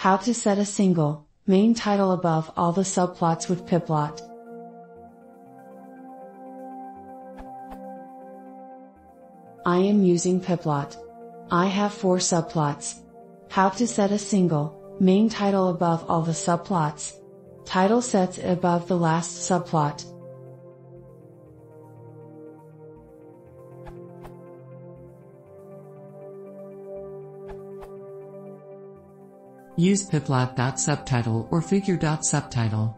How to set a single, main title above all the subplots with Pyplot. I am using Pyplot. I have 4 subplots. How to set a single, main title above all the subplots. Title sets it above the last subplot. Use pyplot.subtitle or figure.subtitle.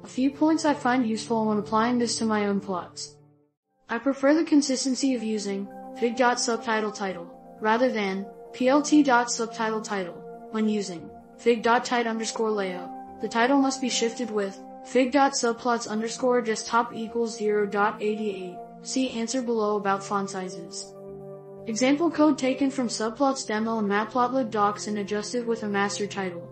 A few points I find useful when applying this to my own plots. I prefer the consistency of using fig.subtitle rather than plt.subtitle when using fig.title_layout. The title must be shifted with fig.subplots_ just top equals 0.88. See answer below about font sizes. Example code taken from subplots demo and matplotlib docs and adjusted with a master title.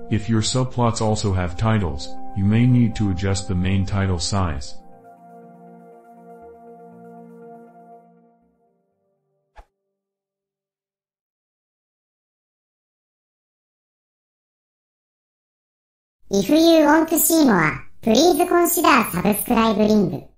If your subplots also have titles, you may need to adjust the main title size. If you want to see more, please consider subscribe link.